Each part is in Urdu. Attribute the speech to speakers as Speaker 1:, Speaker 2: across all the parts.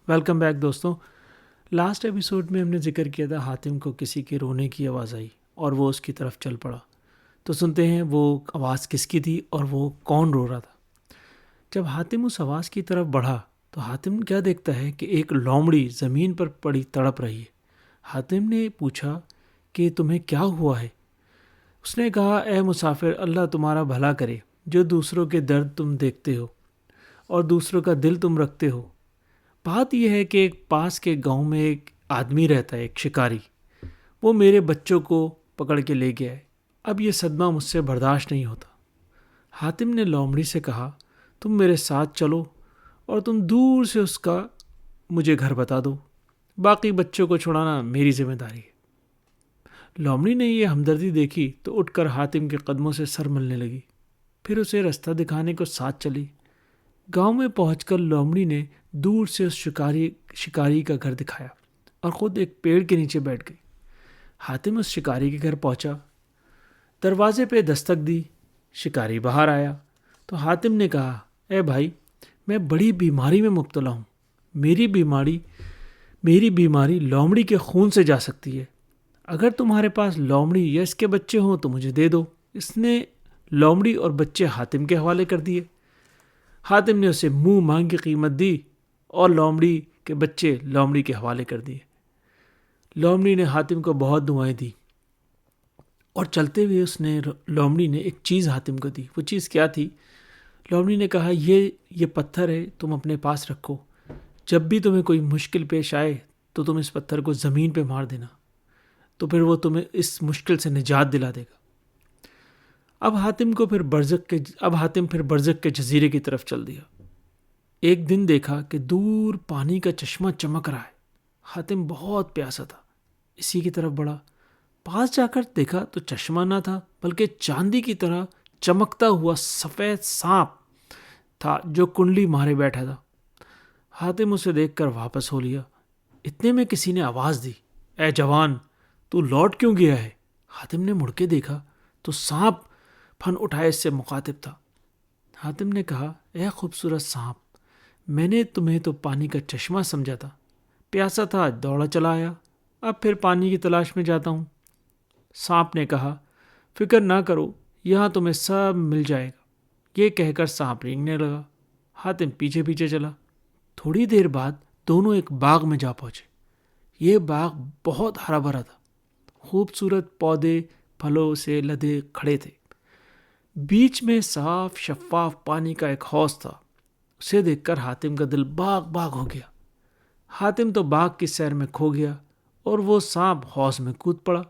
Speaker 1: ویلکم بیک دوستوں. لاسٹ ایپیسوڈ میں ہم نے ذکر کیا تھا حاتم کو کسی کے رونے کی آواز آئی اور وہ اس کی طرف چل پڑا. تو سنتے ہیں وہ آواز کس کی تھی اور وہ کون رو رہا تھا. جب حاتم اس آواز کی طرف بڑھا تو حاتم کیا دیکھتا ہے کہ ایک لومڑی زمین پر پڑی تڑپ رہی ہے. حاتم نے پوچھا کہ تمہیں کیا ہوا ہے؟ اس نے کہا اے مسافر، اللہ تمہارا بھلا کرے. جو دوسروں کے درد تم دیکھتے ہو اور دوسروں کا دل تم رکھتے ہو. بات یہ ہے کہ ایک پاس کے گاؤں میں ایک آدمی رہتا ہے، ایک شکاری. وہ میرے بچوں کو پکڑ کے لے گیا ہے. اب یہ صدمہ مجھ سے برداشت نہیں ہوتا. حاتم نے لومڑی سے کہا تم میرے ساتھ چلو اور تم دور سے اس کا مجھے گھر بتا دو. باقی بچوں کو چھڑانا میری ذمہ داری ہے. لومڑی نے یہ ہمدردی دیکھی تو اٹھ کر حاتم کے قدموں سے سر ملنے لگی. پھر اسے رستہ دکھانے کو ساتھ چلی. گاؤں میں پہنچ کر لومڑی نے دور سے اس شکاری کا گھر دکھایا اور خود ایک پیڑ کے نیچے بیٹھ گئی. حاتم اس شکاری کے گھر پہنچا. دروازے پہ دستک دی. شکاری باہر آیا تو حاتم نے کہا اے بھائی، میں بڑی بیماری میں مبتلا ہوں. میری بیماری لومڑی کے خون سے جا سکتی ہے. اگر تمہارے پاس لومڑی یا اس کے بچے ہوں تو مجھے دے دو. اس نے لومڑی اور بچے حاتم کے حوالے کر دیے. حاتم نے اسے منہ مانگی قیمت دی اور لومڑی کے بچے لومڑی کے حوالے کر دیے. لومڑی نے حاتم کو بہت دعائیں دی اور چلتے ہوئے لومڑی نے ایک چیز حاتم کو دی. وہ چیز کیا تھی؟ لومڑی نے کہا یہ پتھر ہے، تم اپنے پاس رکھو. جب بھی تمہیں کوئی مشکل پیش آئے تو تم اس پتھر کو زمین پہ مار دینا، تو پھر وہ تمہیں اس مشکل سے نجات دلا دے گا. اب حاتم پھر برزخ کے جزیرے کی طرف چل دیا. ایک دن دیکھا کہ دور پانی کا چشمہ چمک رہا ہے. حاتم بہت پیاسا تھا، اسی کی طرف بڑھا. پاس جا کر دیکھا تو چشمہ نہ تھا بلکہ چاندی کی طرح چمکتا ہوا سفید سانپ تھا جو کنڈلی مارے بیٹھا تھا. حاتم اسے دیکھ کر واپس ہو لیا. اتنے میں کسی نے آواز دی اے جوان، تو لوٹ کیوں گیا ہے؟ حاتم نے مڑ کے دیکھا تو سانپ پھن اٹھائے اس سے مخاطب تھا. حاتم نے کہا اے خوبصورت سانپ، میں نے تمہیں تو پانی کا چشمہ سمجھا تھا. پیاسا تھا، دوڑا چلا آیا. اب پھر پانی کی تلاش میں جاتا ہوں. سانپ نے کہا فکر نہ کرو، یہاں تمہیں سب مل جائے گا. یہ کہہ کر سانپ رینگنے لگا. حاتم پیچھے پیچھے چلا. تھوڑی دیر بعد دونوں ایک باغ میں جا پہنچے. یہ باغ بہت ہرا بھرا تھا. خوبصورت پودے پھلوں سے لدے کھڑے تھے. بیچ میں صاف شفاف پانی کا ایک حوض تھا. اسے دیکھ کر حاتم کا دل باغ باغ ہو گیا. حاتم تو باغ کی سیر میں کھو گیا اور وہ سانپ حوض میں کود پڑا.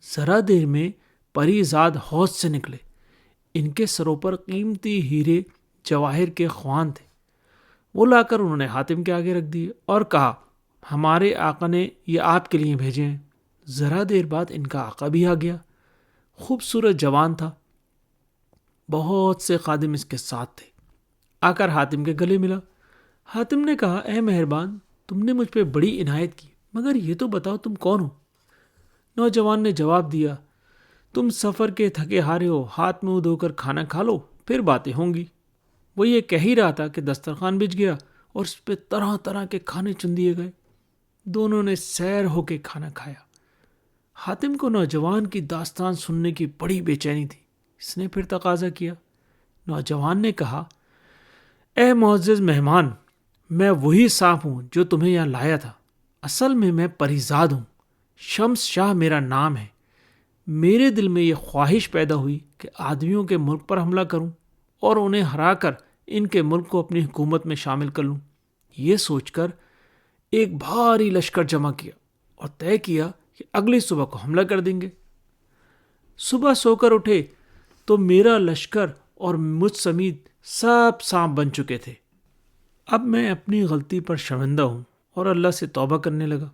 Speaker 1: ذرا دیر میں پری زاد حوض سے نکلے. ان کے سروں پر قیمتی ہیرے جواہر کے خوان تھے. وہ لا کر انہوں نے حاتم کے آگے رکھ دیے اور کہا ہمارے آقا نے یہ آپ کے لیے بھیجے ہیں. ذرا دیر بعد ان کا آقا بھی آ گیا. خوبصورت جوان تھا. بہت سے خادم اس کے ساتھ تھے. آ کر حاتم کے گلے ملا. حاتم نے کہا اے مہربان، تم نے مجھ پہ بڑی عنایت کی، مگر یہ تو بتاؤ تم کون ہو؟ نوجوان نے جواب دیا تم سفر کے تھکے ہارے ہو، ہاتھ منہ دھو کر کھانا کھا لو، پھر باتیں ہوں گی. وہ یہ کہہ ہی رہا تھا کہ دسترخوان بچھ گیا اور اس پہ طرح طرح کے کھانے چن دیے گئے. دونوں نے سیر ہو کے کھانا کھایا. حاتم کو نوجوان کی داستان سننے کی بڑی بے چینی تھی. اس نے پھر تقاضا کیا. نوجوان نے کہا اے معزز مہمان، میں وہی سانپ ہوں جو تمہیں یہاں لایا تھا. اصل میں پریزاد ہوں. شمس شاہ میرا نام ہے. میرے دل میں یہ خواہش پیدا ہوئی کہ آدمیوں کے ملک پر حملہ کروں اور انہیں ہرا کر ان کے ملک کو اپنی حکومت میں شامل کر لوں. یہ سوچ کر ایک بھاری لشکر جمع کیا اور طے کیا کہ اگلی صبح کو حملہ کر دیں گے. صبح سو کر اٹھے تو میرا لشکر اور مجھ سمیت سب سانپ بن چکے تھے. اب میں اپنی غلطی پر شرمندہ ہوں اور اللہ سے توبہ کرنے لگا.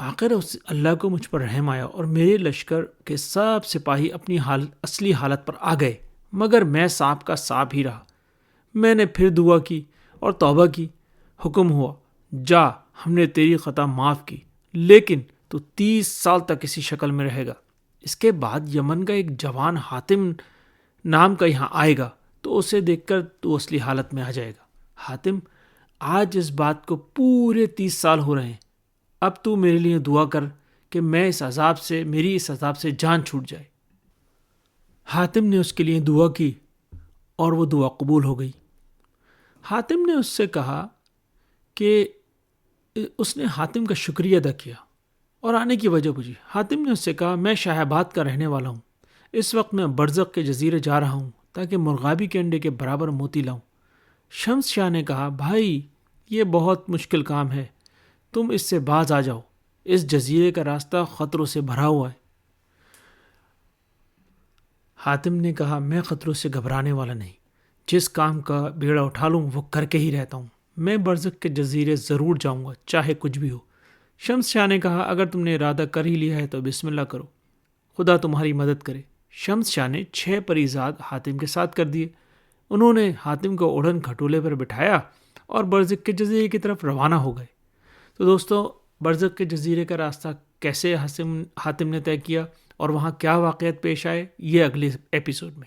Speaker 1: آخر اللہ کو مجھ پر رحم آیا اور میرے لشکر کے سب سپاہی اپنی اصلی حالت پر آ گئے، مگر میں سانپ کا سانپ ہی رہا. میں نے پھر دعا کی اور توبہ کی. حکم ہوا جا، ہم نے تیری خطا معاف کی، لیکن تو 30 سال تک اسی شکل میں رہے گا. اس کے بعد یمن کا ایک جوان حاتم نام کا یہاں آئے گا تو اسے دیکھ کر تو اصلی حالت میں آ جائے گا. حاتم آج اس بات کو پورے 30 سال ہو رہے ہیں. اب تو میرے لیے دعا کر کہ میری اس عذاب سے جان چھوٹ جائے. حاتم نے اس کے لیے دعا کی اور وہ دعا قبول ہو گئی. حاتم نے اس سے کہا کہ اس نے حاتم کا شکریہ ادا کیا اور آنے کی وجہ پوچھی. حاتم نے اس سے کہا میں شاہ آباد کا رہنے والا ہوں. اس وقت میں برزخ کے جزیرے جا رہا ہوں تاکہ مرغابی کے انڈے کے برابر موتی لاؤں. شمس شاہ نے کہا بھائی یہ بہت مشکل کام ہے، تم اس سے باز آ جاؤ، اس جزیرے کا راستہ خطروں سے بھرا ہوا ہے. حاتم نے کہا میں خطروں سے گھبرانے والا نہیں، جس کام کا بیڑا اٹھا لوں وہ کر کے ہی رہتا ہوں. میں برزخ کے جزیرے ضرور جاؤں گا چاہے کچھ بھی ہو. شمس شاہ نے کہا اگر تم نے ارادہ کر ہی لیا ہے تو بسم اللہ کرو، خدا تمہاری مدد کرے. شمس شاہ نے 6 پریزاد حاتم کے ساتھ کر دیے. انہوں نے حاتم کو اڑن کھٹولے پر بٹھایا اور برزخ کے جزیرے کی طرف روانہ ہو گئے. تو دوستو، برزخ کے جزیرے کا راستہ کیسے حاتم نے طے کیا اور وہاں کیا واقعات پیش آئے، یہ اگلے ایپیسوڈ میں.